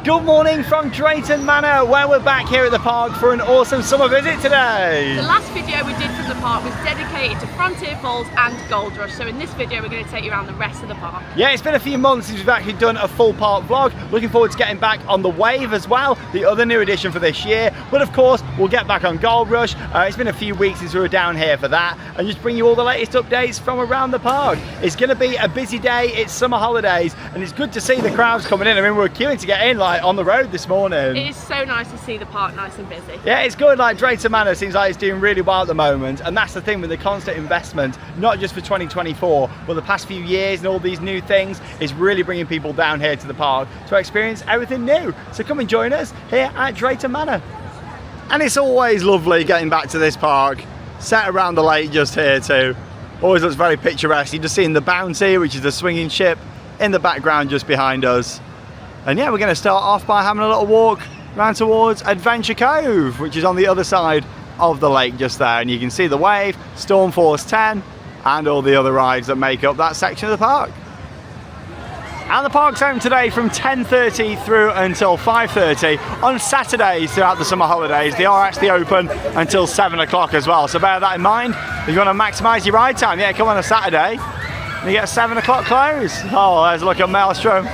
Good morning from Drayton Manor, where we're back here at the park for an awesome summer visit today. The last video we did from the park was dedicated to Frontier Falls and Gold Rush, so in this video we're going to take you around the rest of the park. Yeah, it's been a few months since we've actually done a full park vlog. Looking forward to getting back on the Wave as well, the other new addition for this year. But of course, we'll get back on Gold Rush. It's been a few weeks since we were down here for that, and just bring you all the latest updates from around the park. It's going to be a busy day, it's summer holidays, and it's good to see the crowds coming in. I mean, we were queuing to get in like on the road this morning. It is so nice to see the park nice and busy. Yeah, it's good. Like Drayton Manor seems like it's doing really well at the moment, and that's the thing with the constant investment, not just for 2024, but the past few years and all these new things is really bringing people down here to the park to experience everything new. So come and join us here at Drayton Manor. And it's always lovely getting back to this park, set around the lake just here too. Always looks very picturesque. You're just seeing the Bounty, which is the swinging ship, in the background just behind us. And yeah, we're going to start off by having a little walk round towards Adventure Cove, which is on the other side of the lake just there. And you can see the Wave, Storm Force 10, and all the other rides that make up that section of the park. And the park's open today from 10:30 through until 5:30. On Saturdays throughout the summer holidays, they are actually open until 7 o'clock as well. So bear that in mind. If you want to maximise your ride time, yeah, come on a Saturday and you get a 7 o'clock close. Oh, there's a look at Maelstrom.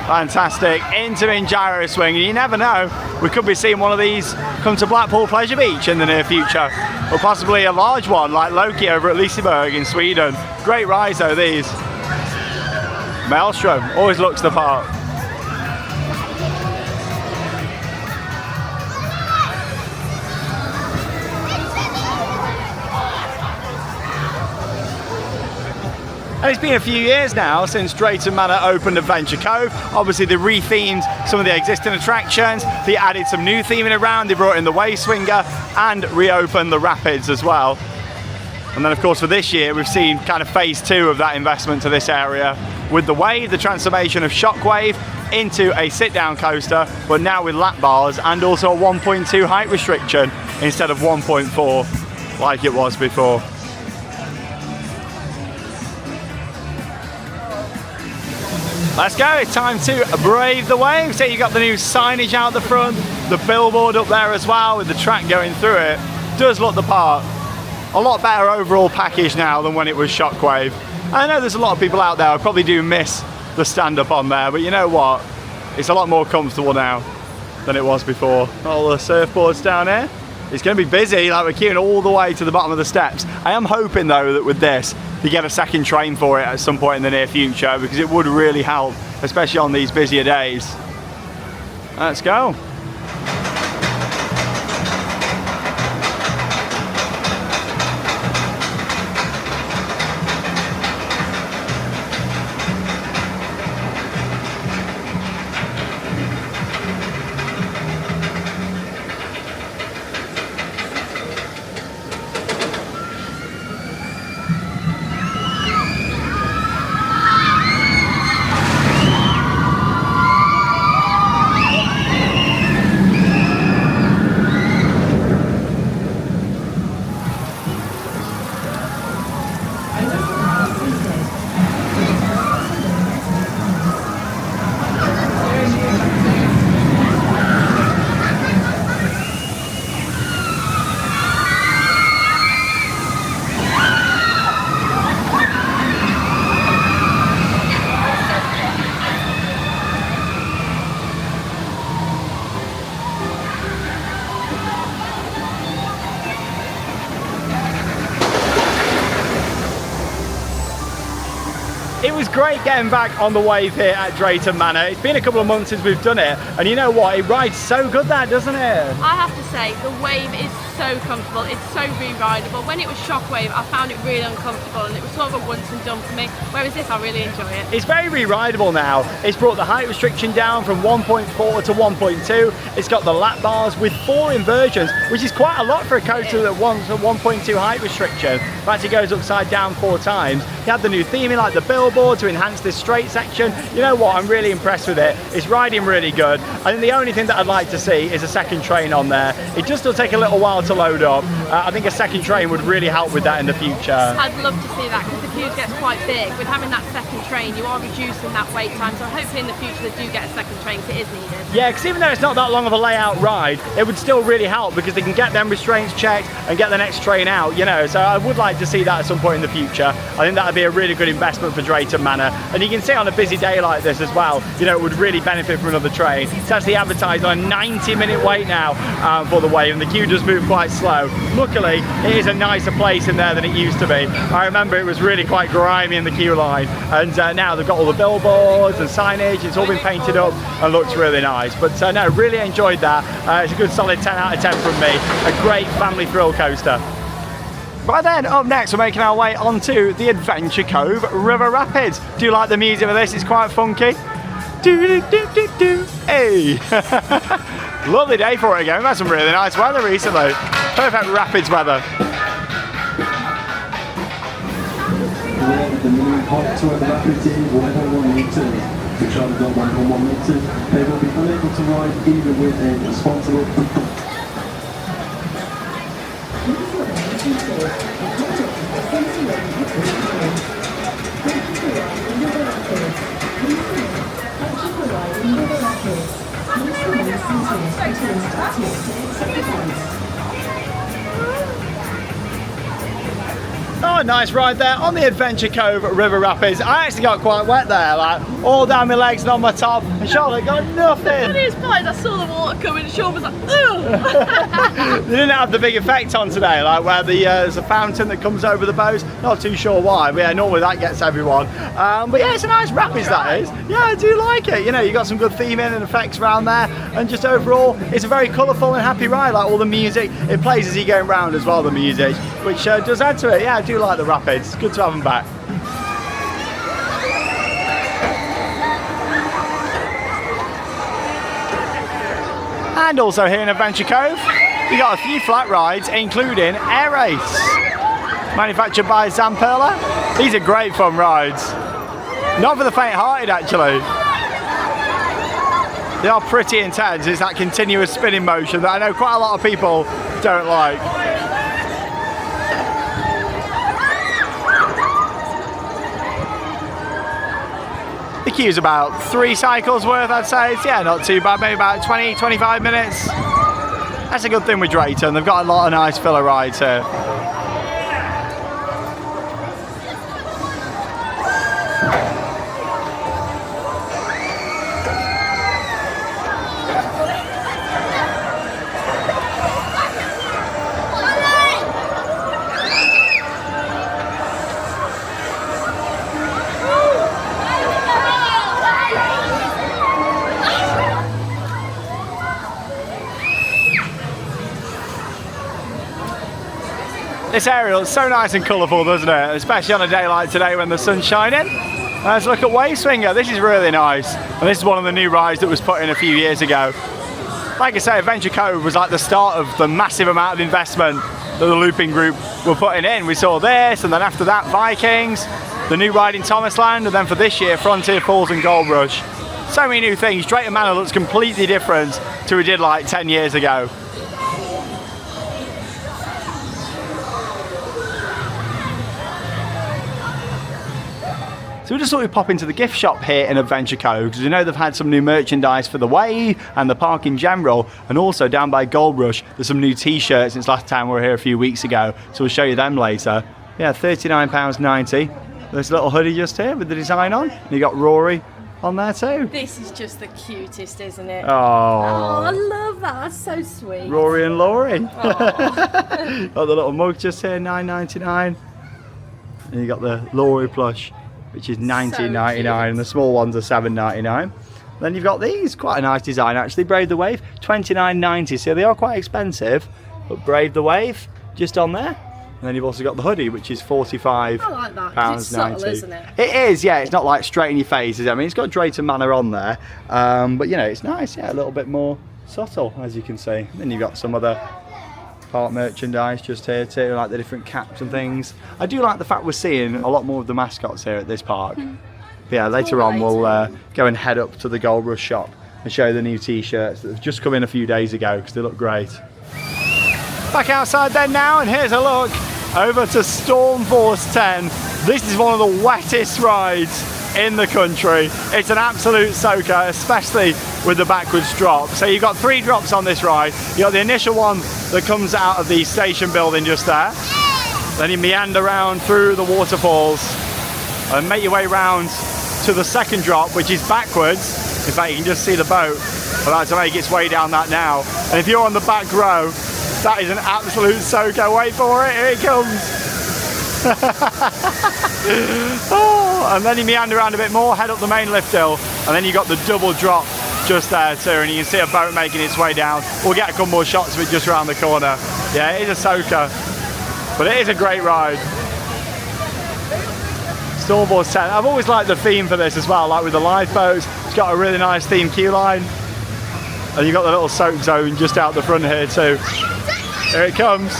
Fantastic, interim gyro swing, and you never know, we could be seeing one of these come to Blackpool Pleasure Beach in the near future, or possibly a large one like Loki over at Liseberg in Sweden. Great rides though, these. Maelstrom always looks the part. And it's been a few years now since Drayton Manor opened Adventure Cove. Obviously they rethemed some of the existing attractions, they added some new theming around, they brought in the Wave Swinger and reopened the Rapids as well. And then of course for this year we've seen kind of phase 2 of that investment to this area with the Wave, the transformation of Shockwave into a sit-down coaster, but now with lap bars and also a 1.2 height restriction instead of 1.4 like it was before. Let's go, it's time to brave the wave. So you got the new signage out the front, the billboard up there as well with the track going through it. Does look the part. A lot better overall package now than when it was Shockwave. I know there's a lot of people out there who probably do miss the stand-up on there, but you know what? It's a lot more comfortable now than it was before. All the surfboards down here. It's going to be busy, like we're queuing all the way to the bottom of the steps. I am hoping though that with this, you get a second train for it at some point in the near future, because it would really help, especially on these busier days. Let's go. It was great getting back on the Wave here at Drayton Manor. It's been a couple of months since we've done it, and you know what? It rides so good there, doesn't it? I have to say, the Wave is so comfortable, it's so re-rideable. When it was Shockwave, I found it really uncomfortable, and it was sort of a once and done for me, whereas this, I really enjoy it. It's very re-rideable now. It's brought the height restriction down from 1.4 to 1.2. It's got the lap bars with 4 inversions, which is quite a lot for a coaster that wants a 1.2 height restriction. In fact, it goes upside down 4 times. You have the new theming like the billboard, more to enhance this straight section. You know what, I'm really impressed with it. It's riding really good. I think the only thing that I'd like to see is a second train on there. It just will take a little while to load up. I think a second train would really help with that in the future. I'd love to see that, because the queues gets quite big. With having that second train, you are reducing that wait time, so hopefully in the future they do get a second train, because it is needed. Yeah, because even though it's not that long of a layout ride, it would still really help, because they can get them restraints checked and get the next train out, you know. So I would like to see that at some point in the future. I think that would be a really good investment for Drayton Manor. And you can see on a busy day like this as well, you know, it would really benefit from another train. It's actually advertised on a 90-minute wait now for the wave, and the queue does move quite slow. Luckily, it is a nicer place in there than it used to be. I remember it was really quite grimy in the queue line, and now they've got all the billboards and signage. It's all been painted up and looks really nice. But no, really enjoyed that. It's a good solid 10 out of 10 from me. A great family thrill coaster. Right then, up next we're making our way onto the Adventure Cove River Rapids. Do you like the music of this? It's quite funky. Do do do do do. Hey! Lovely day for it again. We've had some really nice weather recently. Perfect rapids weather. The minimum height to where the rapids is 1.1 metres. The child got 1.1 metres. They will be unable to ride even with a responsible. Oh, nice ride there on the Adventure Cove River Rapids. I actually got quite wet there, like all down my legs and on my top, and Charlotte got nothing. The funniest part is I saw the water coming and Sean was like, ugh! They didn't have the big effect on today, like where there's a fountain that comes over the boat. Not too sure why, but yeah, normally that gets everyone. But yeah, it's a nice rapids that is. Yeah, I do like it. You know, you got some good theming and effects around there, and just overall, it's a very colourful and happy ride. Like all the music, it plays as you go round as well, the music, which does add to it. Yeah, I do like the rapids. Good to have them back. And also here in Adventure Cove, we got a few flat rides, including Air Race, manufactured by Zamperla. These are great fun rides. Not for the faint-hearted, actually. They are pretty intense. It's that continuous spinning motion that I know quite a lot of people don't like. The queue's about 3 cycles worth, I'd say. It's, yeah, not too bad, maybe about 20, 25 minutes. That's a good thing with Drayton. They've got a lot of nice filler rides here. This area looks so nice and colourful, doesn't it? Especially on a day like today when the sun's shining. Let's look at Wave Swinger. This is really nice. And this is one of the new rides that was put in a few years ago. Like I say, Adventure Cove was like the start of the massive amount of investment that the looping group were putting in. We saw this, and then after that, Vikings, the new ride in Thomasland, and then for this year, Frontier Falls and Gold Rush. So many new things. Drayton Manor looks completely different to it did like 10 years ago. So we just thought we'd pop into the gift shop here in Adventure Cove, because we know they've had some new merchandise for the Wave and the park in general, and also down by Gold Rush there's some new t-shirts since last time we were here a few weeks ago, so we'll show you them later. Yeah, £39.90. There's a little hoodie just here with the design on, and you got Rory on there too. This is just the cutest, isn't it? Oh, I love that. That's so sweet. Rory and Laurie. Got the little mug just here, £9.99. And you got the Laurie plush, which is $19.99, and the small ones are $7.99. Then you've got these, quite a nice design actually, Brave the Wave, $29.90, so they are quite expensive, but Brave the Wave, just on there. And then you've also got the hoodie, which is £45.90. I like that, it's subtle, isn't it? It is, yeah, it's not like straight in your face, is it? I mean, it's got Drayton Manor on there, but you know, it's nice, yeah, a little bit more subtle, as you can see. Then you've got some other park merchandise just here too, like the different caps and things. I do like the fact we're seeing a lot more of the mascots here at this park. But yeah, later on we'll go and head up to the Gold Rush shop and show you the new t-shirts that have just come in a few days ago because they look great. Back outside then now, and here's a look over to Stormforce 10. This is one of the wettest rides in the country. It's an absolute soaker, especially with the backwards drop. So you've got 3 drops on this ride. You've got the initial one that comes out of the station building just there. Then you meander around through the waterfalls and make your way round to the second drop, which is backwards. In fact, you can just see the boat about to make its way down that now. And if you're on the back row, that is an absolute soaker. Wait for it, here it comes. Oh, and then you meander around a bit more, head up the main lift hill, and then you got the double drop just there too, and you can see a boat making its way down. We'll get a couple more shots of it just around the corner. Yeah, it is a soaker, but it is a great ride. Stormforce 10. I've always liked the theme for this as well, like with the lifeboats. It's got a really nice theme queue line, and you've got the little soak zone just out the front here too. Here it comes.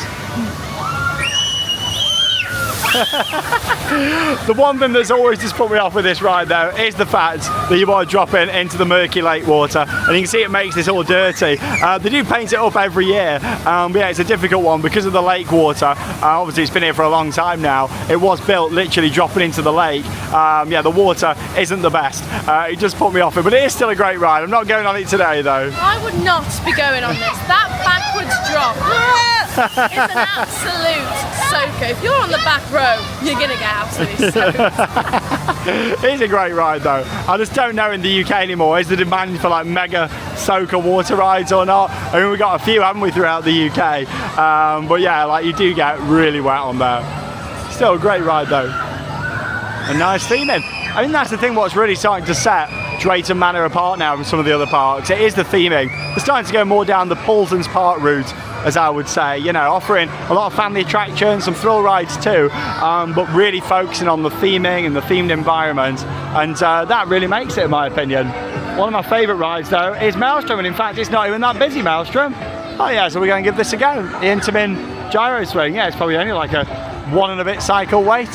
The one thing that's always just put me off with this ride though is the fact that you want to drop into the murky lake water, and you can see it makes this all dirty. They do paint it up every year, but yeah, it's a difficult one because of the lake water. Obviously it's been here for a long time now. It was built literally dropping into the lake. Yeah, the water isn't the best. It just put me off it, but it is still a great ride. I'm not going on it today though. I would not be going on this. That backwards drop is an absolute soaker. If you're on the back row, you're gonna get absolutely soaked. It's a great ride though. I just don't know in the UK anymore, is the demand for like mega soaker water rides or not? I mean, we've got a few, haven't we, throughout the UK? But yeah, like you do get really wet on there. Still a great ride though. A nice theming. I think that's the thing what's really starting to set Drayton Manor apart now from some of the other parks. It is the theming. They're starting to go more down the Paulson's Park route, as I would say, you know, offering a lot of family attractions, some thrill rides too, but really focusing on the theming and the themed environment, and that really makes it, in my opinion. One of my favourite rides though is Maelstrom, and in fact it's not even that busy, Maelstrom. Oh yeah, so we're going to give this a go. The Intamin gyro swing, yeah, it's probably only like a 1 and a bit cycle wait.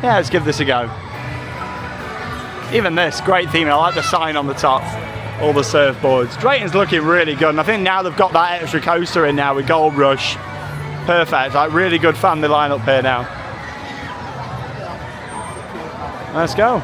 Yeah, let's give this a go. Even this, great theming. I like the sign on the top, all the surfboards. Drayton's looking really good, and I think now they've got that extra coaster in now with Gold Rush. Perfect, like really good family lineup here now. Let's go.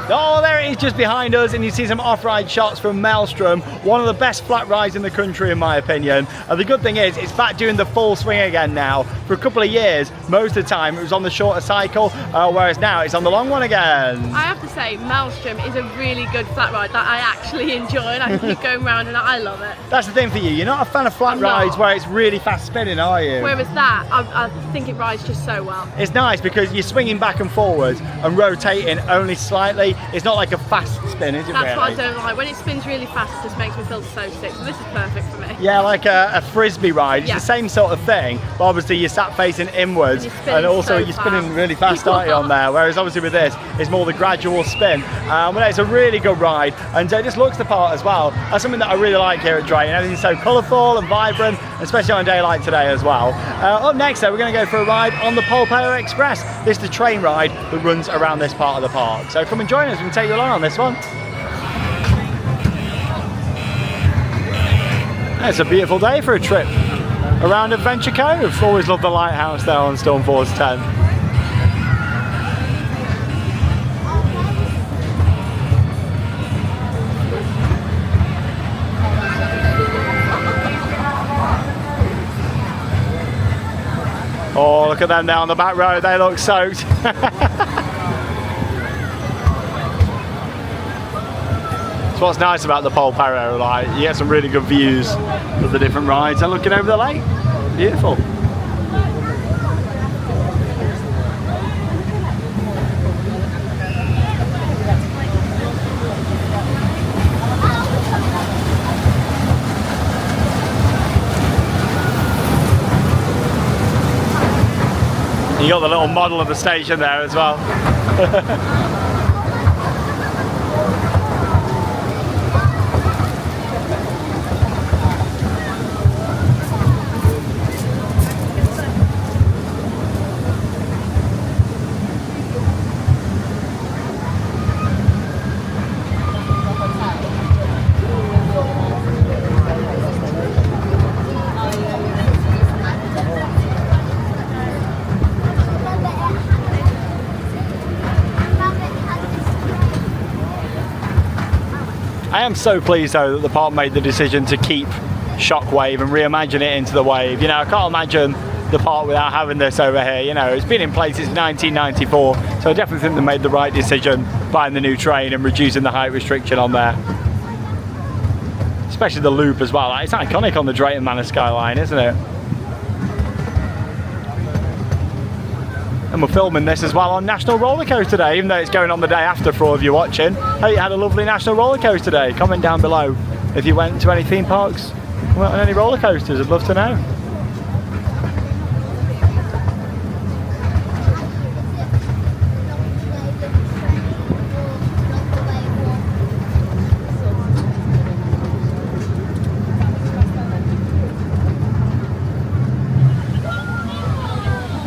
Oh, there it is just behind us, and you see some off-ride shots from Maelstrom, one of the best flat rides in the country in my opinion. And the good thing is it's back doing the full swing again now. For a couple of years, most of the time it was on the shorter cycle, whereas now it's on the long one again. I have to say, Maelstrom is a really good flat ride that I actually enjoy, and I keep going round and I love it. That's the thing for you, you're not a fan of flat rides where it's really fast spinning, are you? Whereas that, I think it rides just so well. It's nice because you're swinging back and forward and rotating only slightly. It's not like a fast spin, is it? That's really? what I don't like. When it spins really fast, it just makes me feel so sick. So this is perfect for me. Yeah, like a frisbee ride. It's the same sort of thing, but obviously you're sat facing inwards, and also you're spinning really fast, aren't you, on there? Whereas obviously with this, it's more the gradual spin. But it's a really good ride, and it just looks the part as well. That's something that I really like here at Drayton. Everything's so colourful and vibrant, especially on a day like today as well. Up next though, we're going to go for a ride on the Polpo Express. This is the train ride that runs around this part of the park. So come and join us, we can take you along on this one. It's a beautiful day for a trip around Adventure Cove. Always love the lighthouse there on Stormforce 10. Oh, look at them down the back road, they look soaked. So what's nice about the Polperro, like you get some really good views of the different rides and looking over the lake. Beautiful. You got the little model of the station there as well. I am so pleased though that the park made the decision to keep Shockwave and reimagine it into the Wave. You know, I can't imagine the park without having this over here. You know, it's been in place since 1994, so I definitely think they made the right decision buying the new train and reducing the height restriction on there. Especially the loop as well. It's iconic on the Drayton Manor skyline, isn't it? And we're filming this as well on National Roller Coaster Day, even though it's going on the day after for all of you watching. Hope you had a lovely National Roller Coaster Day. Comment down below if you went to any theme parks, went on any roller coasters. I'd love to know.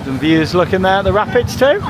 Some views looking there at the rapids too.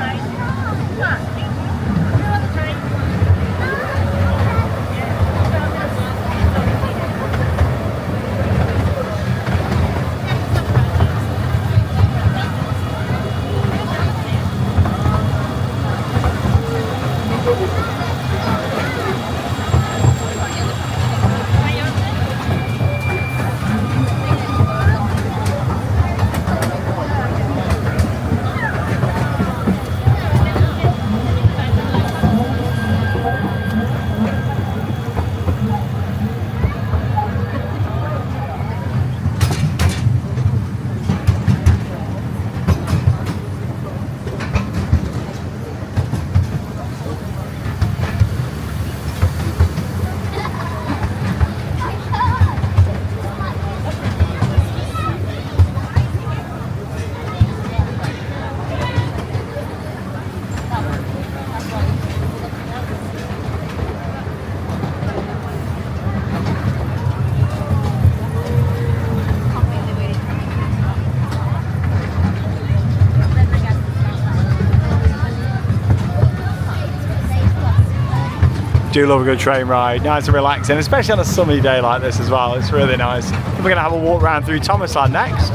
Do love a good train ride, nice and relaxing, especially on a sunny day like this as well. It's really nice. We're going to have a walk around through Thomasland next.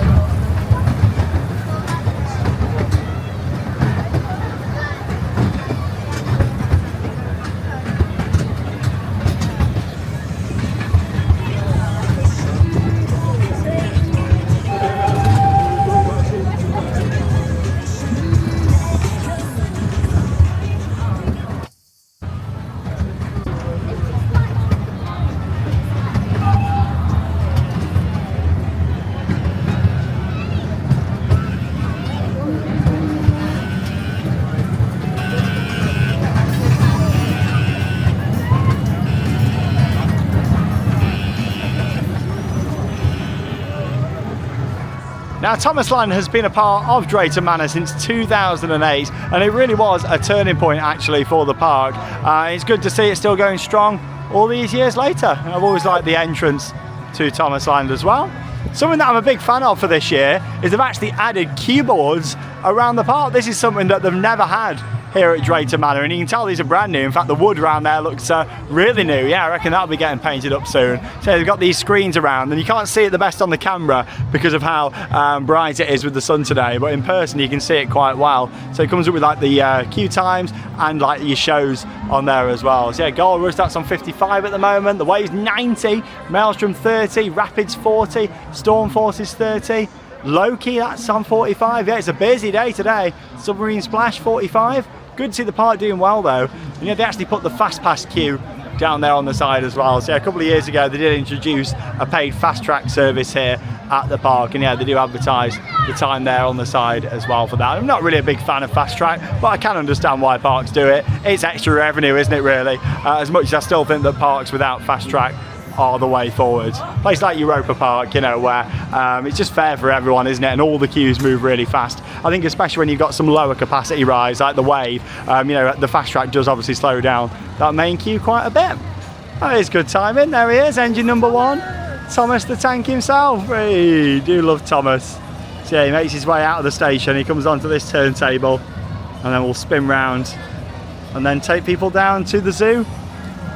Now, Thomasland has been a part of Drayton Manor since 2008, and it really was a turning point actually for the park. It's good to see it still going strong all these years later. I've always liked the entrance to Thomasland as well. Something that I'm a big fan of for this year is they've actually added cue boards around the park. This is something that they've never had here at Drayton Manor, and you can tell these are brand new. In fact, the wood around there looks really new. Yeah, I reckon that'll be getting painted up soon. So they've got these screens around, and you can't see it the best on the camera because of how bright it is with the sun today, but in person you can see it quite well. So it comes up with like the queue times and like your shows on there as well. So yeah, Gold Rush, that's on 55 at the moment. The Wave's 90, Maelstrom 30, Rapids 40, Storm Force is 30. Loki, that's on 45. Yeah, it's a busy day today. Submarine Splash 45. Good to see the park doing well though. You know, they actually put the fast pass queue down there on the side as well. So yeah, a couple of years ago they did introduce a paid fast track service here at the park, and yeah, they do advertise the time there on the side as well for that. I'm not really a big fan of fast track, but I can understand why parks do it. It's extra revenue, isn't it, really? As much as I still think that parks without fast track are the way forward. Place like Europa Park, you know, where it's just fair for everyone, isn't it? And all the queues move really fast. I think especially when you've got some lower capacity rides like the Wave, you know, the fast track does obviously slow down that main queue quite a bit. That is good timing. There he is, engine number 1. Thomas the Tank himself. Hey, do love Thomas. So yeah, he makes his way out of the station. He comes onto this turntable, and then we'll spin round and then take people down to the zoo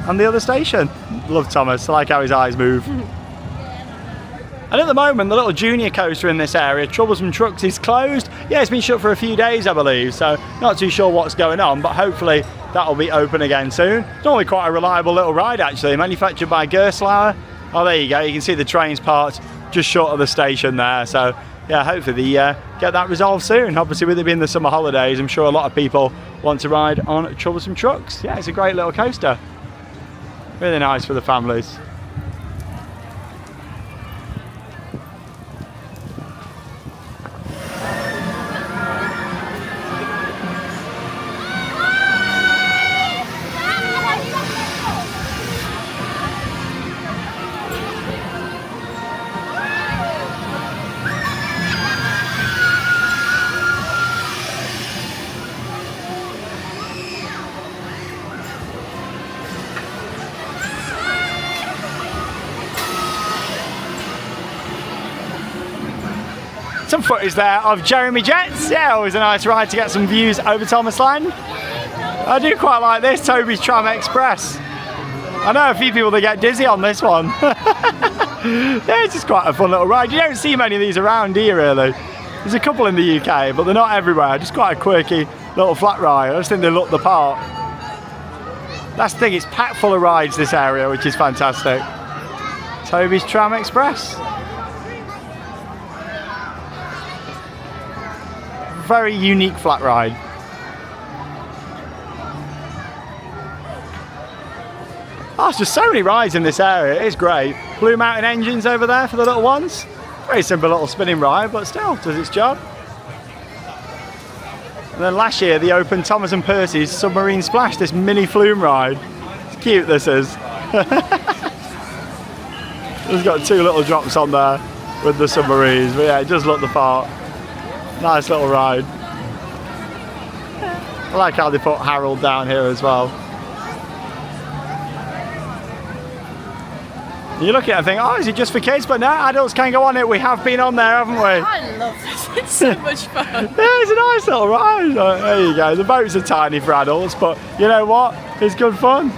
and the other station. Love Thomas. I like how his eyes move. And at the moment, the little junior coaster in this area, Troublesome Trucks, is closed. Yeah, it's been shut for a few days, I believe, so not too sure what's going on, but hopefully that'll be open again soon. It's normally quite a reliable little ride, actually, manufactured by Gerstlauer. Oh, there you go, you can see the trains parked just short of the station there, so yeah, hopefully they get that resolved soon. Obviously, with it being the summer holidays, I'm sure a lot of people want to ride on Troublesome Trucks. Yeah, it's a great little coaster. Really nice for the families. Some footage there of Jeremy Jets. Yeah, always a nice ride to get some views over Thomas Land. I do quite like this, Toby's Tram Express. I know a few people that get dizzy on this one. Yeah, it's just quite a fun little ride. You don't see many of these around, do you really? There's a couple in the UK, but they're not everywhere. Just quite a quirky little flat ride. I just think they look the part. That's the thing, it's packed full of rides, this area, which is fantastic. Toby's Tram Express. Very unique flat ride. Oh, there's just so many rides in this area. It is great. Blue Mountain engines over there for the little ones. Very simple little spinning ride, but still does its job. And then last year they opened Thomas and Percy's Submarine Splash, this mini flume ride. It's cute, this is. It's got 2 little drops on there with the submarines, but yeah, it does look the part. Nice little ride. I like how they put Harold down here as well. You look at it and think, oh, is it just for kids? But no, adults can go on it. We have been on there, haven't we? I love this. It's so much fun. Yeah, it's a nice little ride. There you go. The boats are tiny for adults, but you know what? It's good fun.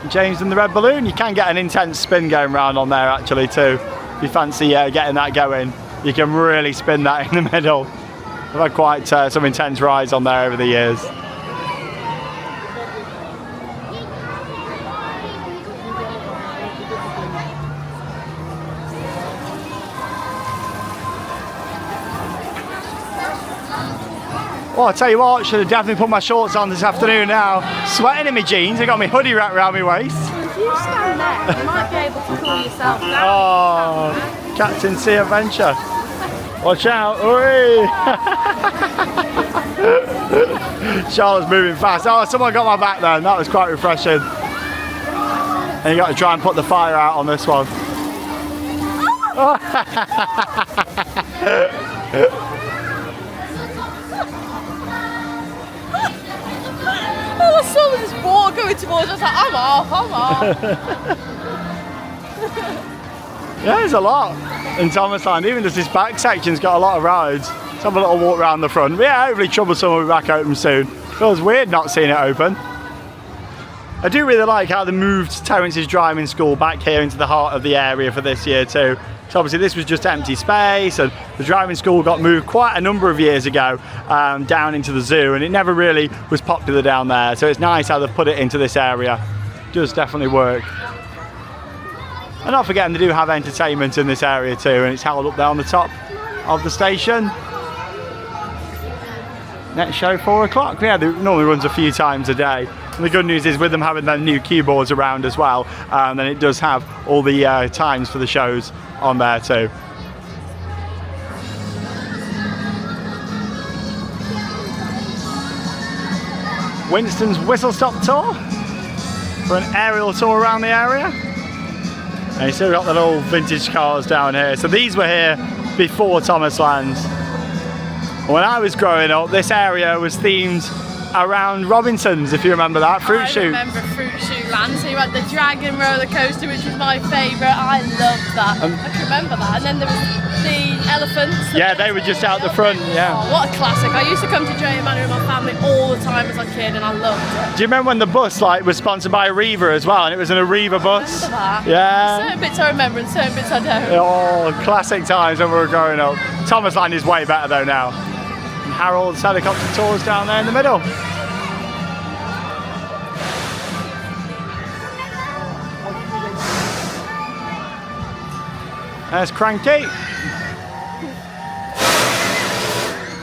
James and the Red Balloon. You can get an intense spin going round on there actually too. If you fancy getting that going, you can really spin that in the middle. I've had quite some intense rides on there over the years. Well, I'll tell you what, should have definitely put my shorts on this afternoon now. Sweating in my jeans, I got my hoodie wrapped around my waist. If you stand there, you might be able to cool yourself down. Oh, Captain Sea Adventure. Watch out, oi! Charlotte's moving fast. Oh, someone got my back then, that was quite refreshing. And you got to try and put the fire out on this one. Oh, I saw this water going towards us. I was like, I'm off. Yeah, there's a lot in Thomas Land. Even just this back section's got a lot of rides. Let's have a little walk around the front. But yeah, hopefully Troublesome will be back open soon. Feels weird not seeing it open. I do really like how they moved Terence's driving school back here into the heart of the area for this year too. So obviously this was just empty space, and the driving school got moved quite a number of years ago down into the zoo, and it never really was popular down there. So it's nice how they've put it into this area. It does definitely work. And not forgetting they do have entertainment in this area too, and it's held up there on the top of the station. Next show 4 o'clock. Yeah, it normally runs a few times a day. And the good news is with them having their new cue boards around as well, then it does have all the times for the shows on there too. Winston's Whistle Stop Tour for an aerial tour around the area. And you still got the little vintage cars down here. So these were here before Thomas Land. When I was growing up, this area was themed around Robinson's, if you remember that, fruit shoot. I remember Fruit Shoot Land. So you had the Dragon roller coaster, which was my favourite. I loved that. I can remember that. And then there was the elephants. Yeah, they were just out the front, yeah. Oh, what a classic. I used to come to Drayton Manor with my family all the time as a kid, and I loved it. Do you remember when the bus was sponsored by Arriva as well, and it was an Arriva bus? I remember that. Yeah. Certain bits I remember and certain bits I don't. Oh, classic times when we were growing up. Thomas Land is way better though now. And Harold's helicopter tours down there in the middle. There's Cranky.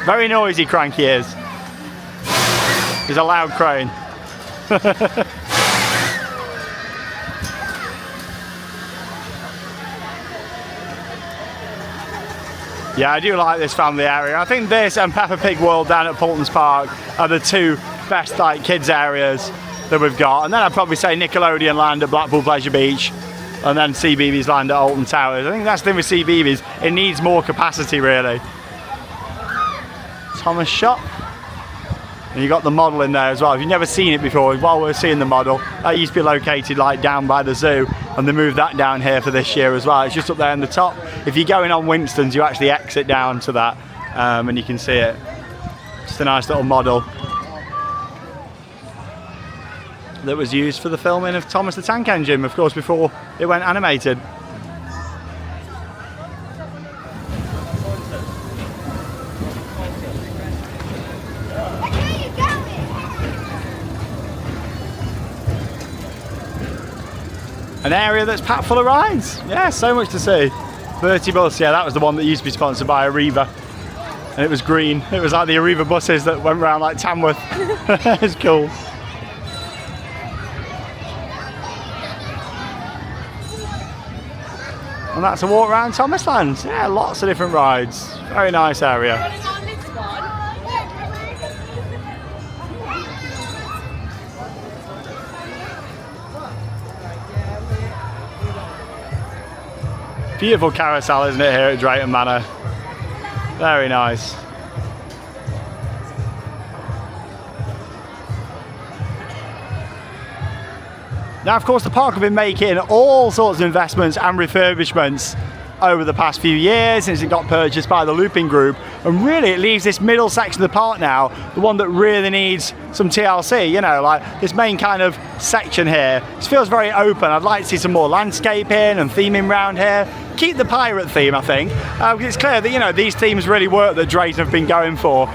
Very noisy Cranky is. He's a loud crane. Yeah, I do like this family area. I think this and Peppa Pig World down at Poulton's Park are the two best kids areas that we've got. And then I'd probably say Nickelodeon Land at Blackpool Pleasure Beach, and then CBeebies Land at Alton Towers. I think that's the thing with CBeebies, it needs more capacity really. Thomas Shop. And you got the model in there as well. If you've never seen it before, while we're seeing the model, that used to be located down by the zoo, and they moved that down here for this year as well. It's just up there in the top. If you're going on Winston's, you actually exit down to that, and you can see it. Just a nice little model that was used for the filming of Thomas the Tank Engine, of course, before it went animated. An area that's packed full of rides. Yeah, so much to see. Bertie Bus, yeah, that was the one that used to be sponsored by Arriva. And it was green. It was like the Arriva buses that went around like Tamworth. It's cool. And that's a walk around Thomas Land. Yeah, lots of different rides. Very nice area. Beautiful carousel, isn't it, here at Drayton Manor? Very nice. Now, of course, the park have been making all sorts of investments and refurbishments over the past few years since it got purchased by the Looping Group, and really it leaves this middle section of the park now, the one that really needs some TLC, you know, like this main kind of section here. It feels very open. I'd like to see some more landscaping and theming around here. Keep the pirate theme, I think. It's clear that, you know, these themes really work that Drayton have been going for.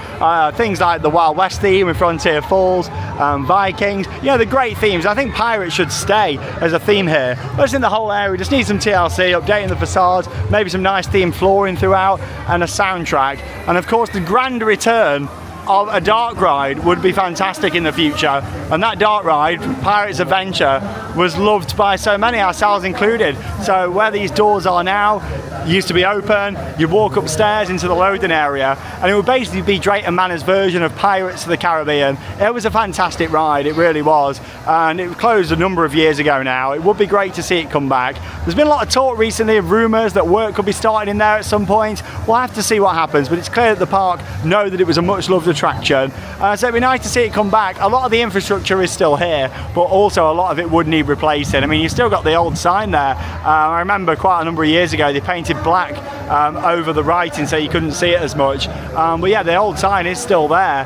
Things like the Wild West theme with Frontier Falls, Vikings, you know, the great themes. I think pirates should stay as a theme here. But just in the whole area, just need some TLC, updating the facades, maybe some nice themed flooring throughout, and a soundtrack. And of course, the grand return of a dark ride would be fantastic in the future, and that dark ride, Pirates Adventure, was loved by so many, ourselves included. So where these doors are now used to be open, you walk upstairs into the loading area, and it would basically be Drayton Manor's version of Pirates of the Caribbean. It was a fantastic ride, it really was, and it closed a number of years ago now. It would be great to see it come back. There's been a lot of talk recently of rumours that work could be started in there at some point. We'll have to see what happens, but it's clear that the park know that it was a much loved attraction, so it'd be nice to see it come back. A lot of the infrastructure is still here, but also a lot of it would need replacing. I mean, you've still got the old sign there. I remember quite a number of years ago they painted black over the writing so you couldn't see it as much, but yeah, the old sign is still there.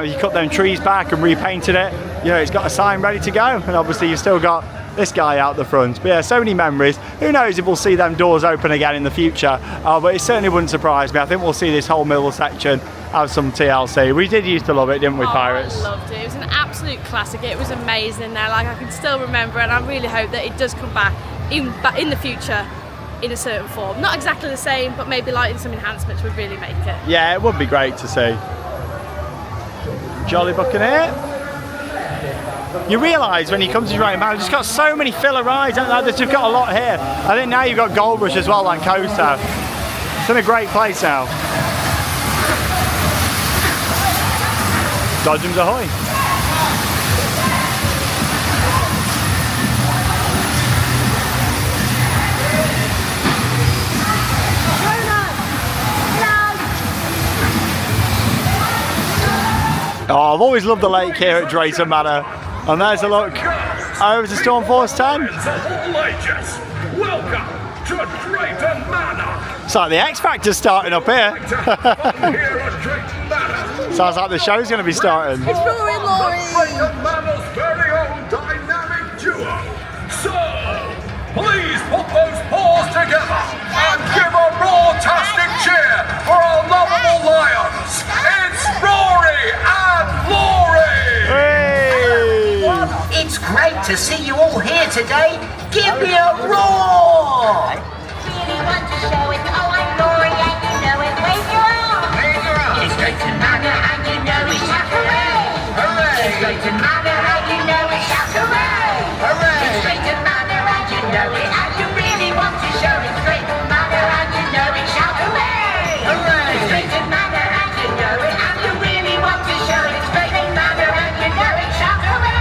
You cut them trees back and repainted it. You know, it's got a sign ready to go, and obviously you've still got this guy out the front. But yeah, so many memories. Who knows if we'll see them doors open again in the future, but it certainly wouldn't surprise me. I think we'll see this whole middle section have some TLC. We did used to love it, didn't we, Pirates? I loved it. It was an absolute classic. It was amazing there. Like, I can still remember, and I really hope that it does come back in the future in a certain form. Not exactly the same, but maybe like some enhancements would really make it. Yeah, it would be great to see. Jolly Buccaneer. You realise when you come to Drayton Manor, it's got so many filler rides, they've got a lot here. I think now you've got Gold Rush as well on Coaster. It's in a great place now. Dodgems ahoy. Oh, I've always loved the lake here at Drayton Manor. And there's a look over to Stormforce 10. Welcome to Drayton Manor. It's like the X Factor's starting up here. Sounds like the show's going to be starting. It's Rory and Laurie. Drayton Manor's very own dynamic duo. So, please put those paws together and give a roar-tastic cheer for our lovable lions. It's Rory and Laurie. Hey! It's great to see you all here today. Give me a roar! Really want to show it. Oh, I'm Laurie and you know it. Wave your arm. Wave your arm. It's Drayton Manor and you know it. Shout hooray. Hooray! It's Drayton Manor and you know it. Shout hooray. Hooray! It's Drayton Manor and you know it. And you really want to show it. Drayton Manor and you know it. Shout hooray. Hooray! It's Drayton Manor and you know it. And you really want to show it. Drayton Manor and you know it. Shout hooray.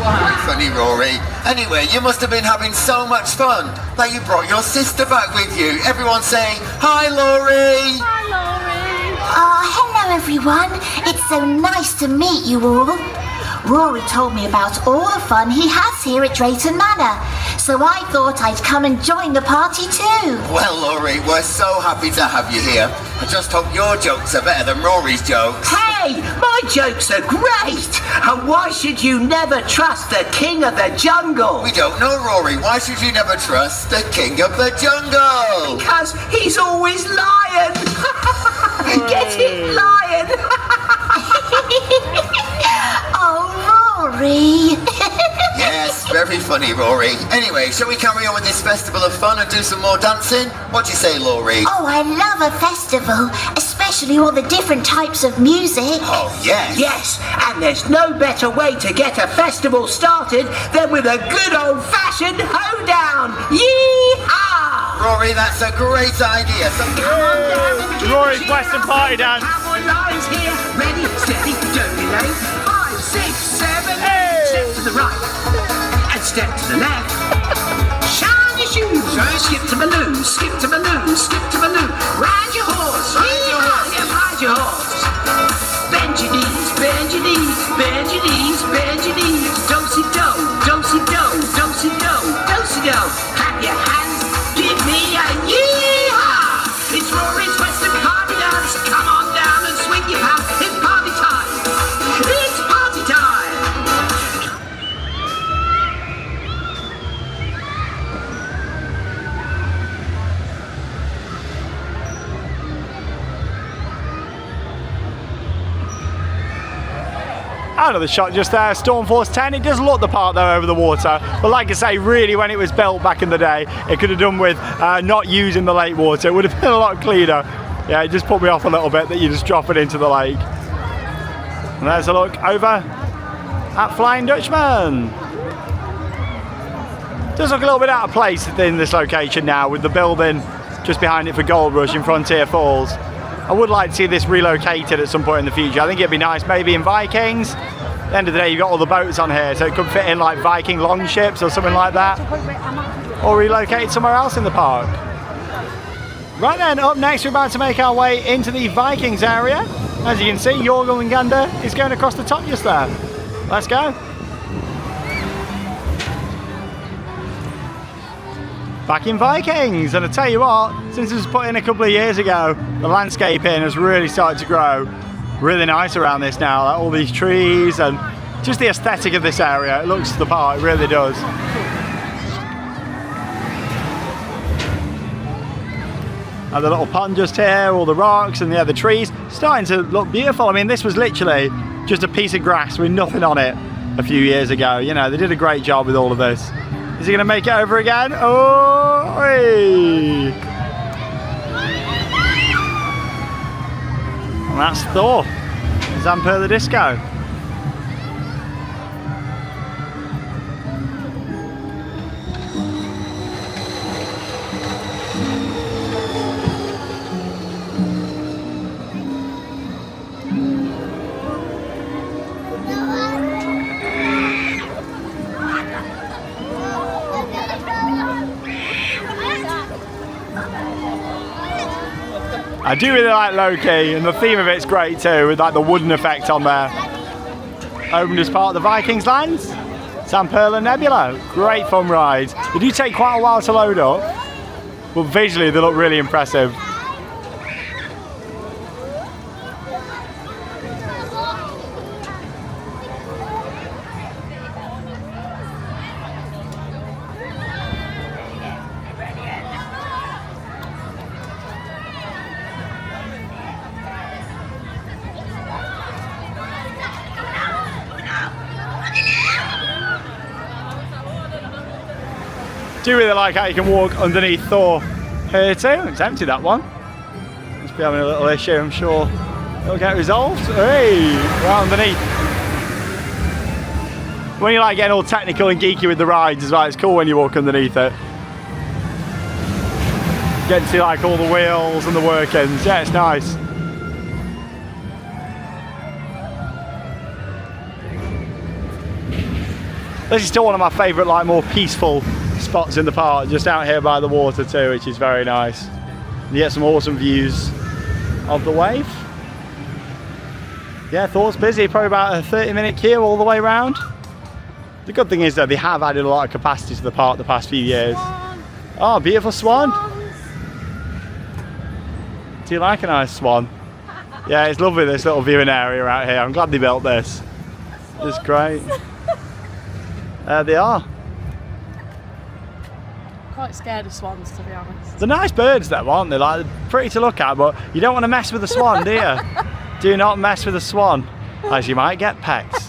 Wow, funny Rory. Anyway, you must have been having so much fun that you brought your sister back with you. Everyone saying, "Hi, Laurie." Hi, Laurie. Oh, hello everyone. It's so nice to meet you all. Rory told me about all the fun he has here at Drayton Manor, so I thought I'd come and join the party too. Well, Laurie, we're so happy to have you here. I just hope your jokes are better than Rory's jokes. Hey, my jokes are great! And why should you never trust the king of the jungle? We don't know, Rory. Why should you never trust the king of the jungle? Because he's always lying! Get it, lion! Oh, Rory. Yes, very funny, Rory. Anyway, shall we carry on with this festival of fun and do some more dancing? What do you say, Laurie? Oh, I love a festival, especially all the different types of music. Oh, yes. Yes, and there's no better way to get a festival started than with a good old-fashioned hoedown! Yee-haw! Rory, that's a great idea. So come on down and give Rory's a cheer. Western Party dance. Come on, lions here. Ready, steady, don't delay. 5, 6, 7, 8. Step to the right and step to the left. Shine your shoes. Skip to Baloo, skip to Baloo, skip to Baloo. Ride your horse. Ride your horse. Yeah, ride your horse. Bend your knees, bend your knees, bend your knees, bend your knees. Do-si-do, do-si-do, do-si-do, do-si-do. Clap your hands, give me a yee-haw. It's Rory's Western Party Dance. Come on down and swing your pants. It's party time. It's party time. Another shot just there, Stormforce 10. It does look the part though over the water, but like I say, really when it was built back in the day, it could have done with not using the lake water. It would have been a lot cleaner. Yeah, it just put me off a little bit that you just drop it into the lake. And there's a look over at Flying Dutchman. Does look a little bit out of place in this location now with the building just behind it for Gold Rush in Frontier Falls. I would like to see this relocated at some point in the future. I think it'd be nice maybe in Vikings. At the end of the day, you've got all the boats on here, so it could fit in like Viking longships or something like that. Or relocate somewhere else in the park. Right then, up next we're about to make our way into the Vikings area. As you can see, Jormungandr is going across the top just there. Let's go. Back in Vikings, and I tell you what, since it was put in a couple of years ago, the landscaping has really started to grow. Really nice around this now, like all these trees and just the aesthetic of this area. It looks the part, it really does. And the little pond just here, all the rocks and yeah, the trees starting to look beautiful. I mean, this was literally just a piece of grass with nothing on it a few years ago. You know, they did a great job with all of this. Is he going to make it over again? Oh, hey. And that's Thor. Zamperla Disco. I do really like Loki, and the theme of it's great too, with like the wooden effect on there. Opened as part of the Vikings lands. Zamperla Nebula, great fun rides. They do take quite a while to load up, but visually they look really impressive. Do really like how you can walk underneath Thor here too. It's empty, that one. Must be having a little issue, I'm sure. It'll get resolved. Hey, right underneath. When you like getting all technical and geeky with the rides as well, it's cool when you walk underneath it. Get to see like all the wheels and the workings. Yeah, it's nice. This is still one of my favourite, like more peaceful spots in the park, just out here by the water too, which is very nice. You get some awesome views of the wave. Yeah, Thor's busy, probably about a 30-minute queue all the way around. The good thing is that they have added a lot of capacity to the park the past few years. Oh, beautiful swan. Do you like a nice swan? Yeah, it's lovely, this little viewing area out here. I'm glad they built this. It's great. There they are. Quite scared of swans, to be honest. They're nice birds though, aren't they? Like, they're pretty to look at, but you don't want to mess with the swan, do you? Do not mess with the swan, as you might get pecked.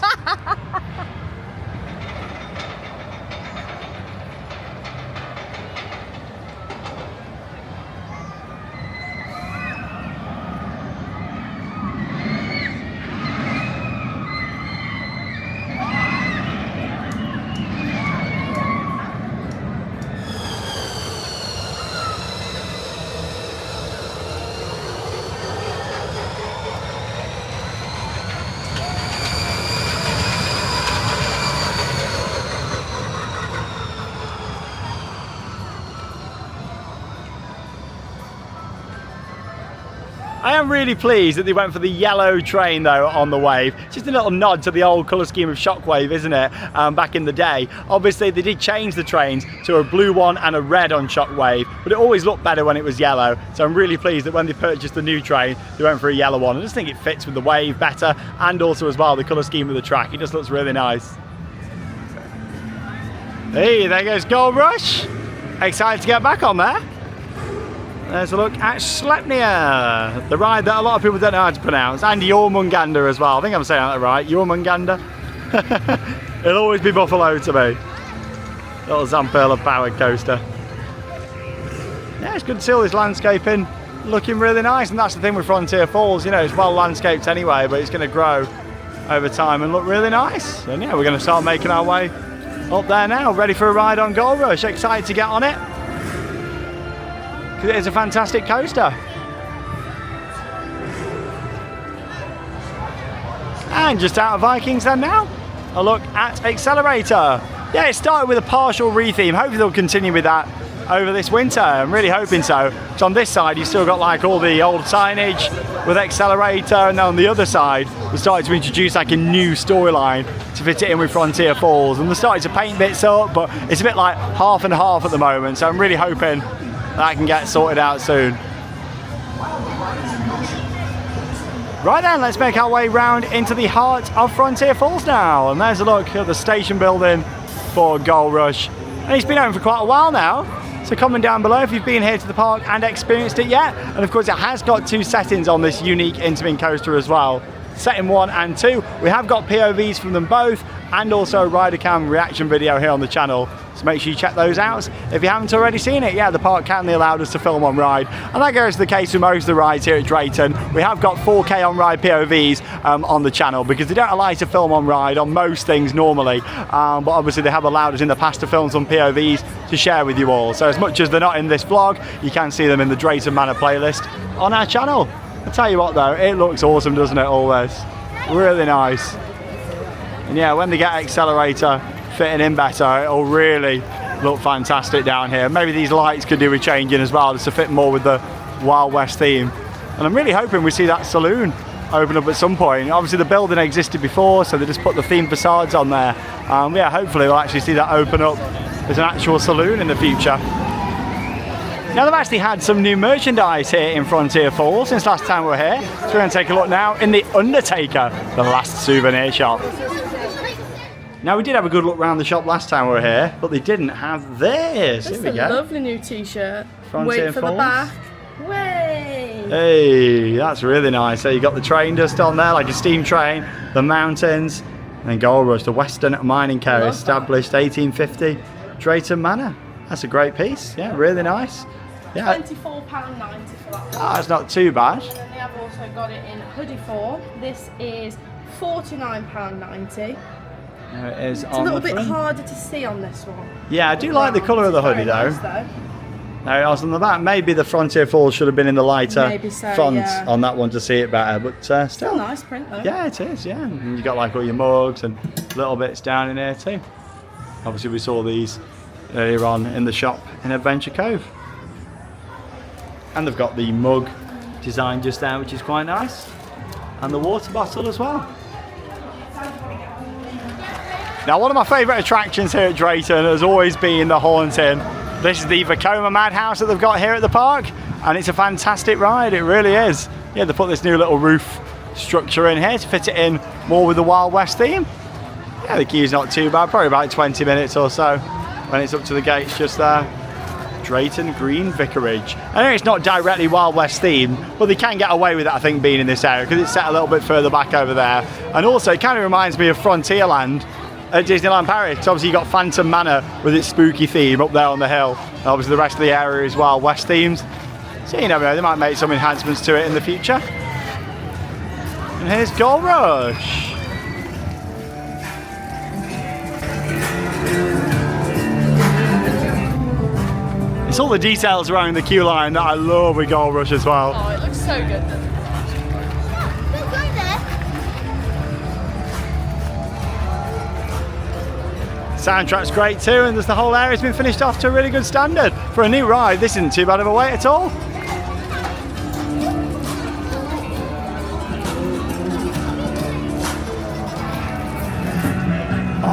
I am really pleased that they went for the yellow train though on the wave. Just a little nod to the old colour scheme of Shockwave, isn't it? Back in the day. Obviously they did change the trains to a blue one and a red on Shockwave, but it always looked better when it was yellow. So I'm really pleased that when they purchased the new train, they went for a yellow one. I just think it fits with the wave better, and also as well the colour scheme of the track. It just looks really nice. Hey, there goes Gold Rush. Excited to get back on there. There's a look at Sleipnir, the ride that a lot of people don't know how to pronounce, and Jormungandr as well. I think I'm saying that right, Jormungandr. It'll always be Buffalo to me. Little Zamperla powered coaster. Yeah, it's good to see all this landscaping looking really nice, and that's the thing with Frontier Falls, you know, it's well landscaped anyway, but it's going to grow over time and look really nice. And yeah, we're going to start making our way up there now, ready for a ride on Gold Rush. Excited to get on it. It is a fantastic coaster. And just out of Vikings then now, a look at Accelerator. Yeah, it started with a partial retheme. Hopefully they'll continue with that over this winter. I'm really hoping so. So on this side, you've still got like all the old signage with Accelerator, and then on the other side, we started to introduce like a new storyline to fit it in with Frontier Falls. And they're starting to paint bits up, but it's a bit like half and half at the moment. So I'm really hoping that can get sorted out soon. Right then, let's make our way round into the heart of Frontier Falls now. And there's a look at the station building for Gold Rush. And it's been open for quite a while now. So comment down below if you've been here to the park and experienced it yet. And of course it has got two settings on this unique Intermin coaster as well. setting 1 and 2. We have got POVs from them both and also a rider cam reaction video here on the channel. So make sure you check those out. If you haven't already seen it, yeah, the park kindly allowed us to film on ride. And that goes to the case with most of the rides here at Drayton. We have got 4K on ride POVs on the channel because they don't allow you to film on ride on most things normally. But obviously they have allowed us in the past to film some POVs to share with you all. So as much as they're not in this vlog, you can see them in the Drayton Manor playlist on our channel. I'll tell you what though, it looks awesome, doesn't it, all this? Really nice. And yeah, when they get accelerator fitting in better, it'll really look fantastic down here. Maybe these lights could do with changing as well, just to fit more with the Wild West theme. And I'm really hoping we see that saloon open up at some point. Obviously the building existed before, so they just put the theme facades on there. Yeah, hopefully we'll actually see that open up as an actual saloon in the future. Now they've actually had some new merchandise here in Frontier Falls since last time we were here. So we're going to take a look now in the Undertaker, the last souvenir shop. Now we did have a good look around the shop last time we were here, but they didn't have this. That's Here we go. a lovely new t-shirt. Frontier Wait for Falls. the back. Way! Hey, that's really nice. So you got the train dust on there, like a steam train, the mountains, and Gold Rush, the Western Mining Carrier, established 1850, Drayton Manor. That's a great piece. Yeah, really nice. Yeah. £24.90 for that. Oh, it's not too bad. And then they have also got it in hoodie form. This is £49.90. There it is. It's a little bit harder to see on this one. Yeah, I do like the colour of the hoodie though. Now it was on the back. Maybe the Frontier Falls should have been in the lighter font on that one to see it better, but still nice print though. Yeah, it is. Yeah, and you got like all your mugs and little bits down in here too. Obviously, we saw these earlier on in the shop in Adventure Cove, and they've got the mug design just there, which is quite nice, and the water bottle as well. Now, one of my favourite attractions here at Drayton has always been the haunting. This is the Vekoma Madhouse that they've got here at the park, and it's a fantastic ride, it really is. Yeah, they put this new little roof structure in here to fit it in more with the Wild West theme. Yeah, the queue's not too bad, probably about 20 minutes or so when it's up to the gates just there. Drayton Green Vicarage. I know it's not directly Wild West themed, but they can get away with it, I think, being in this area because it's set a little bit further back over there. And also, it kind of reminds me of Frontierland at Disneyland Paris. Obviously you've got Phantom Manor with its spooky theme up there on the hill. And obviously the rest of the area is Wild West themed. So you never know, they might make some enhancements to it in the future. And here's Gold Rush. It's all the details around the queue line that I love with Gold Rush as well. Oh, it looks so good. Soundtrack's great too, and the whole area's been finished off to a really good standard. For a new ride, this isn't too bad of a wait at all.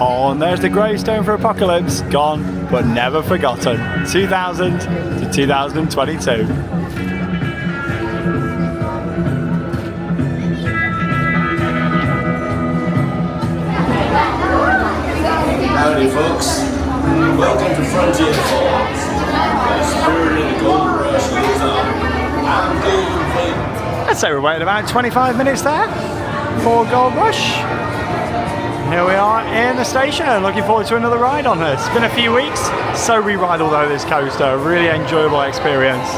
Oh, and there's the gravestone for Apocalypse, gone but never forgotten. 2000 to 2022. Howdy folks, welcome to Frontier Falls. The spirit of the Gold Rush lives on. I'm Golden Flame. I'd say we're waiting about 25 minutes there for Gold Rush. Here we are in the station, looking forward to another ride on this. It's been a few weeks, so we ride all over this coaster, a really enjoyable experience.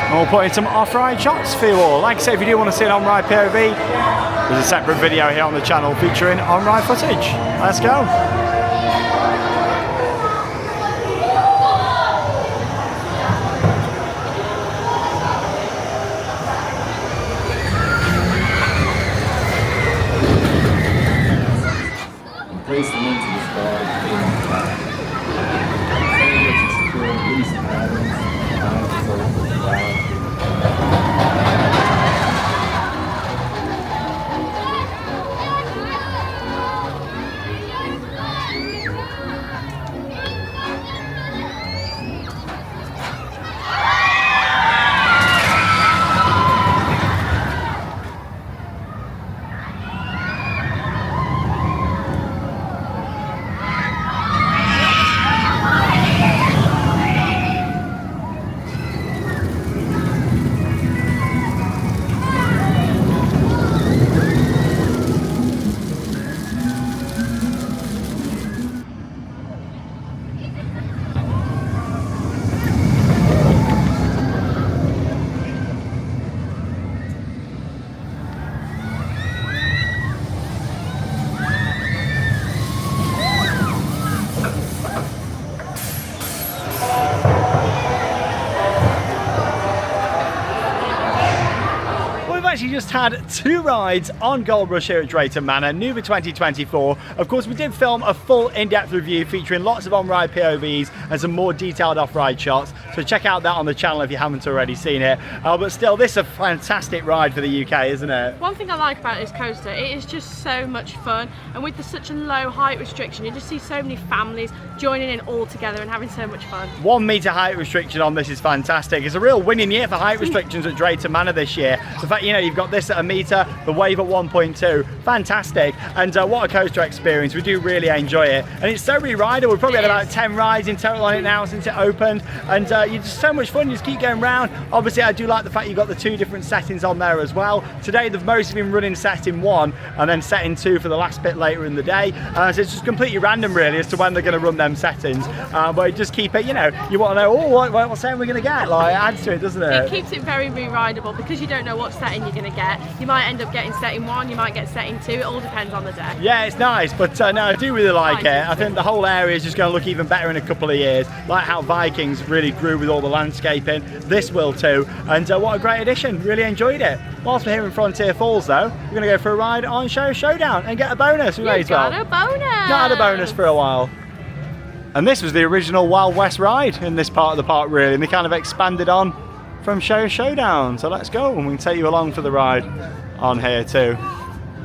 And we'll put in some off-ride shots for you all. Like I say, if you do want to see an on-ride POV, there's a separate video here on the channel featuring on-ride footage. Let's go. Place them into the star in time. Failure to secure least patterns and result of the actually just had 2 rides on Gold Rush here at Drayton Manor, new for 2024. Of course, we did film a full in-depth review featuring lots of on-ride POVs and some more detailed off-ride shots. So check out that on the channel if you haven't already seen it. But still, this is a fantastic ride for the UK, isn't it? One thing I like about this coaster, it is just so much fun, and with such a low height restriction, you just see so many families joining in all together and having so much fun. 1 metre height restriction on this is fantastic. It's a real winning year for height restrictions at Drayton Manor this year. The fact, you know, you've got this at 1 metre, the wave at 1.2, fantastic. And what a coaster experience. We do really enjoy it, and it's so re-rideable. We've probably had about 10 rides in total on it now since it opened, and you're just so much fun. You just keep going round. Obviously, I do like the fact you've got the 2 different settings on there as well. Today they've mostly been running set in 1 and then set in 2 for the last bit later in the day, so it's just completely random really as to when they're going to run them settings, but just keep it, you know, you want to know, oh, what setting we're going to get. Like, it adds to it, doesn't it? It keeps it very re-rideable because you don't know what setting you're going to get. You might end up getting setting 1, you might get setting 2, it all depends on the day. Yeah, it's nice, but no, I do really like it. I think the whole area is just going to look even better in a couple of years, like how Vikings really grew with all the landscaping. This will too, and what a great addition. Really enjoyed it. Whilst we're here in Frontier Falls though, we're going to go for a ride on Show Showdown and get a bonus. We may as well. Got a bonus! Not had a bonus for a while. And this was the original Wild West ride in this part of the park really, and they kind of expanded on from Show Showdown. So let's go and we can take you along for the ride on here too.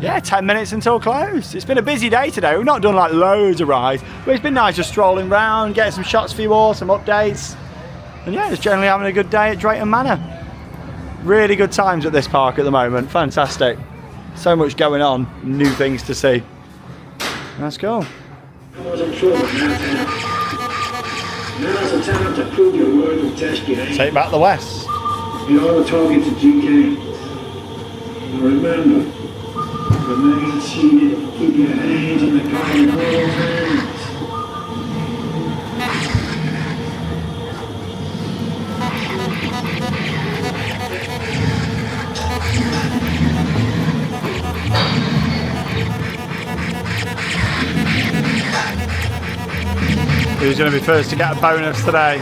Yeah, 10 minutes until close. It's been a busy day today. We've not done like loads of rides, but it's been nice just strolling around, getting some shots for you all, some updates. And yeah, just generally having a good day at Drayton Manor. Really good times at this park at the moment. Fantastic. So much going on, new things to see. Let's go. Take back the West. You know the target to GK. Remember, remain seated, keep your hands on the guiding hands. Who's going to be first to get a bonus today?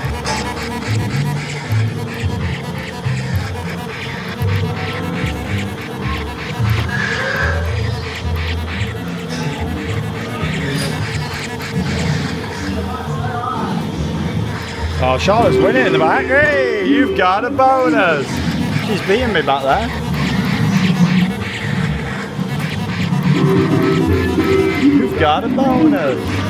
Oh, Charlotte's winning in the back. Hey, you've got a bonus. She's beating me back there. You've got a bonus.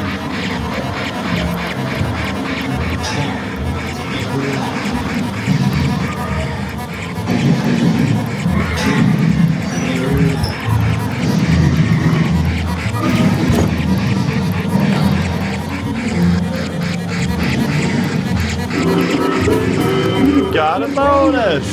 Got a bonus.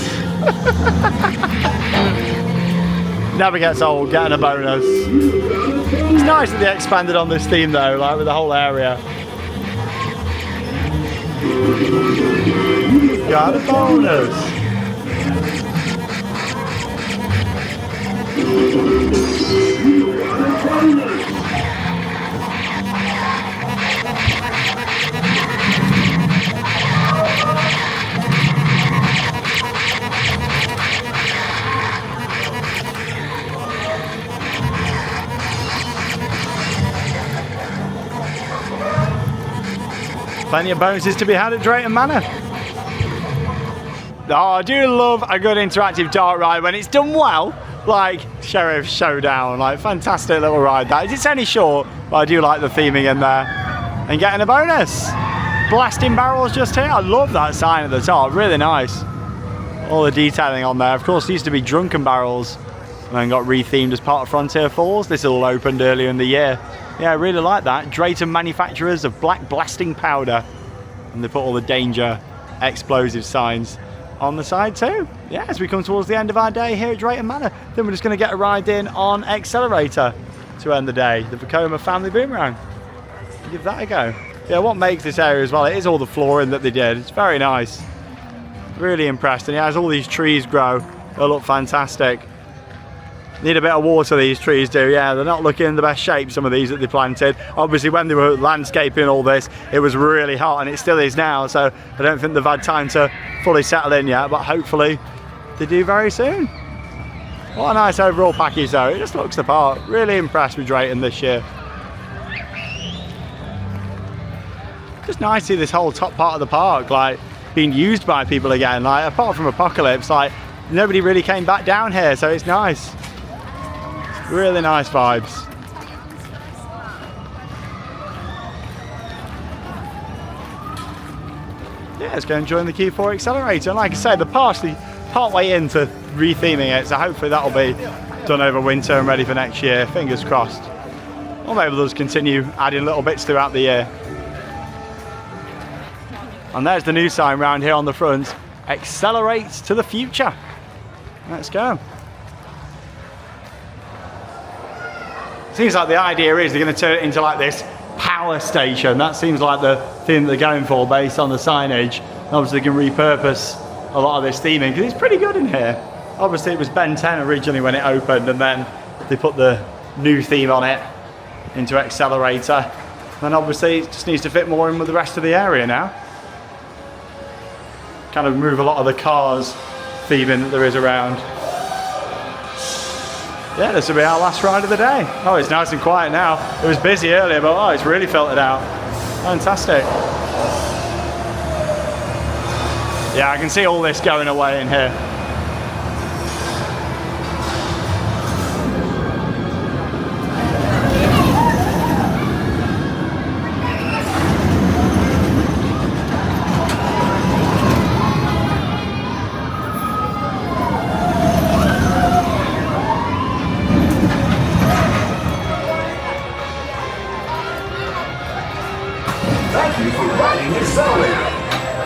Never gets old getting a bonus. It's nice that they expanded on this theme though, like with the whole area. Got a bonus. Plenty of bonuses to be had at Drayton Manor. Oh, I do love a good interactive dark ride when it's done well, like Sheriff Showdown, like fantastic little ride that. It's only short, but I do like the theming in there. And getting a bonus. Blasting barrels just here. I love that sign at the top, really nice. All the detailing on there. Of course, these used to be drunken barrels and then got rethemed as part of Frontier Falls. This all opened earlier in the year. Yeah, I really like that. Drayton manufacturers of black blasting powder. And they put all the danger explosive signs on the side too. Yeah, as we come towards the end of our day here at Drayton Manor, then we're just going to get a ride in on Accelerator to end the day. The Vekoma Family Boomerang. Give that a go. Yeah, what makes this area as well, it is all the flooring that they did. It's very nice. Really impressed. And yeah, as all these trees grow, they'll look fantastic. Need a bit of water, these trees do. Yeah, they're not looking in the best shape, some of these that they planted. Obviously when they were landscaping all this, it was really hot, and it still is now, so I don't think they've had time to fully settle in yet, but hopefully they do very soon. What a nice overall package though. It just looks the part. Really impressed with Drayton this year. Just nice to see this whole top part of the park like being used by people again. Like apart from Apocalypse, like nobody really came back down here, so it's nice. Really nice vibes. Yeah, let's go and join the Q4 accelerator. And like I said, the part way into retheming it, so hopefully that'll be done over winter and ready for next year. Fingers crossed. Or maybe they'll just continue adding little bits throughout the year. And there's the new sign round here on the front. Accelerate to the future. Let's go. Seems like the idea is they're going to turn it into like this power station. That seems like the thing they're going for based on the signage. And obviously they can repurpose a lot of this theming because it's pretty good in here. Obviously it was Ben 10 originally when it opened, and then they put the new theme on it into Accelerator. And obviously it just needs to fit more in with the rest of the area now. Kind of remove a lot of the cars theming that there is around. Yeah, this will be our last ride of the day. Oh, it's nice and quiet now. It was busy earlier, but oh, it's really filtered out. Fantastic. Yeah, I can see all this going away in here. Thank you for riding Accelerator.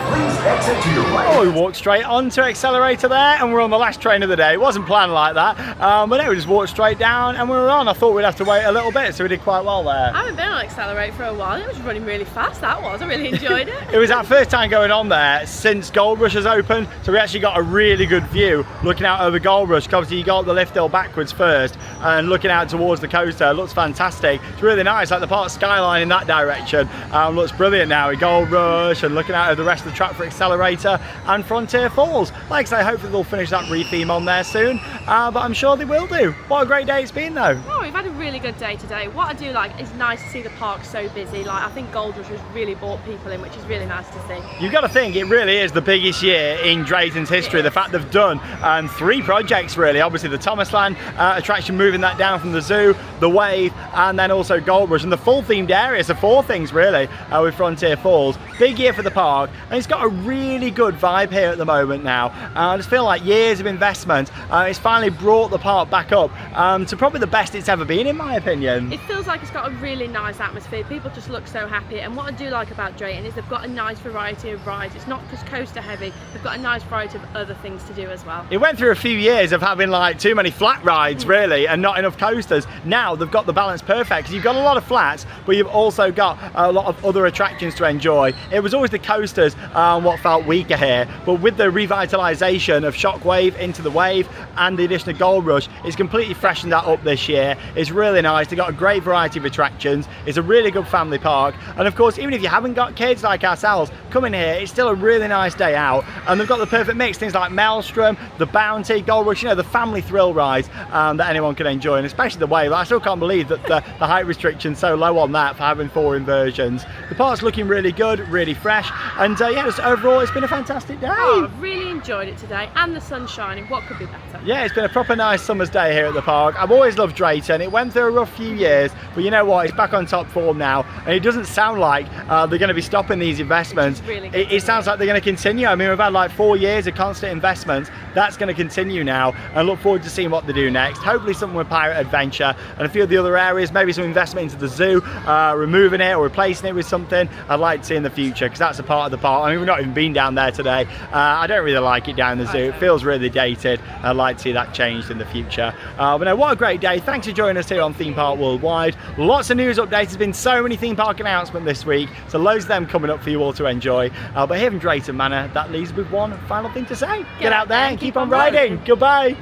Please exit to your right. Oh, we walked straight onto Accelerator there, and we're on the last train of the day. It wasn't planned like that, but no, we just walked straight down and we were on. I thought we'd have to wait a little bit, so we did quite well there. I haven't been on Accelerate for a while. It was running really fast, that was. I really enjoyed it. It was our first time going on there since Gold Rush has opened, so we actually got a really good view looking out over Gold Rush. Obviously you go up the lift hill backwards first and looking out towards the coaster. It looks fantastic. It's really nice, like the park skyline in that direction looks brilliant now with Gold Rush and looking out over the rest of the track for Accelerator and Frontier Falls. Like I say, hopefully they'll finish that re-theme on there soon, but I'm sure they will do. What a great day it's been though. Oh, we've had a really good day today. What I do like is nice to see the park so busy. Like I think Gold Rush has really brought people in, which is really nice to see. You've got to think it really is the biggest year in Drayton's history. The fact they've done 3 projects really. Obviously the Thomasland attraction, moving that down from the zoo, the Wave, and then also Gold Rush, and the full themed area. So 4 things really with Frontier Falls. Big year for the park, and it's got a really good vibe here at the moment now. I just feel like years of investment, it's finally brought the park back up to probably the best it's ever been in my opinion. It feels like it's got a really nice atmosphere. People just look so happy, and what I do like about Drayton is they've got a nice variety of rides. It's not just coaster heavy, they've got a nice variety of other things to do as well. It went through a few years of having like too many flat rides really and not enough coasters. Now they've got the balance perfect because you've got a lot of flats, but you've also got a lot of other attractions to enjoy. It was always the coasters what felt weaker here, but with the revitalisation of Shockwave into the Wave and the addition of Gold Rush, it's completely freshened that up this year. It's really nice. They've got a great variety of attractions. It's a really good family park, and of course even if you haven't got kids like ourselves, come in here, it's still a really nice day out, and they've got the perfect mix, things like Maelstrom, the Bounty, Gold Rush, you know, the family thrill rides that anyone can enjoy, and especially the Wave. I still can't believe that the height restriction's so low on that for having 4 inversions. The park's looking really good, really fresh, and yeah, just overall it's been a fantastic day. Oh, I've really enjoyed it today, and the sun's shining. What could be better? Yeah, it's been a proper nice summer's day here at the park. I've always loved Drayton. It went through a rough few years, but you know what, it's back on top form now, and it doesn't sound like they're going to be stopping these investments. Really it sounds like they're going to continue. I mean, we've had like 4 years of constant investment. That's going to continue now, and look forward to seeing what they do next. Hopefully something with Pirate Adventure and a few of the other areas, maybe some investment into the zoo, removing it or replacing it with something I'd like to see in the future, because that's a part of the park. I mean, we've not even been down there today. I don't really like it down the zoo. It feels really dated. I'd like to see that changed in the future. But no, what a great day. Thanks for joining us here on Theme Park Worldwide. Lots of news updates. There's been so many theme park announcements this week, so loads of them coming up for you all to enjoy. But here in Drayton Manor, that leaves with one final thing to say. Get out there and keep on riding. Goodbye.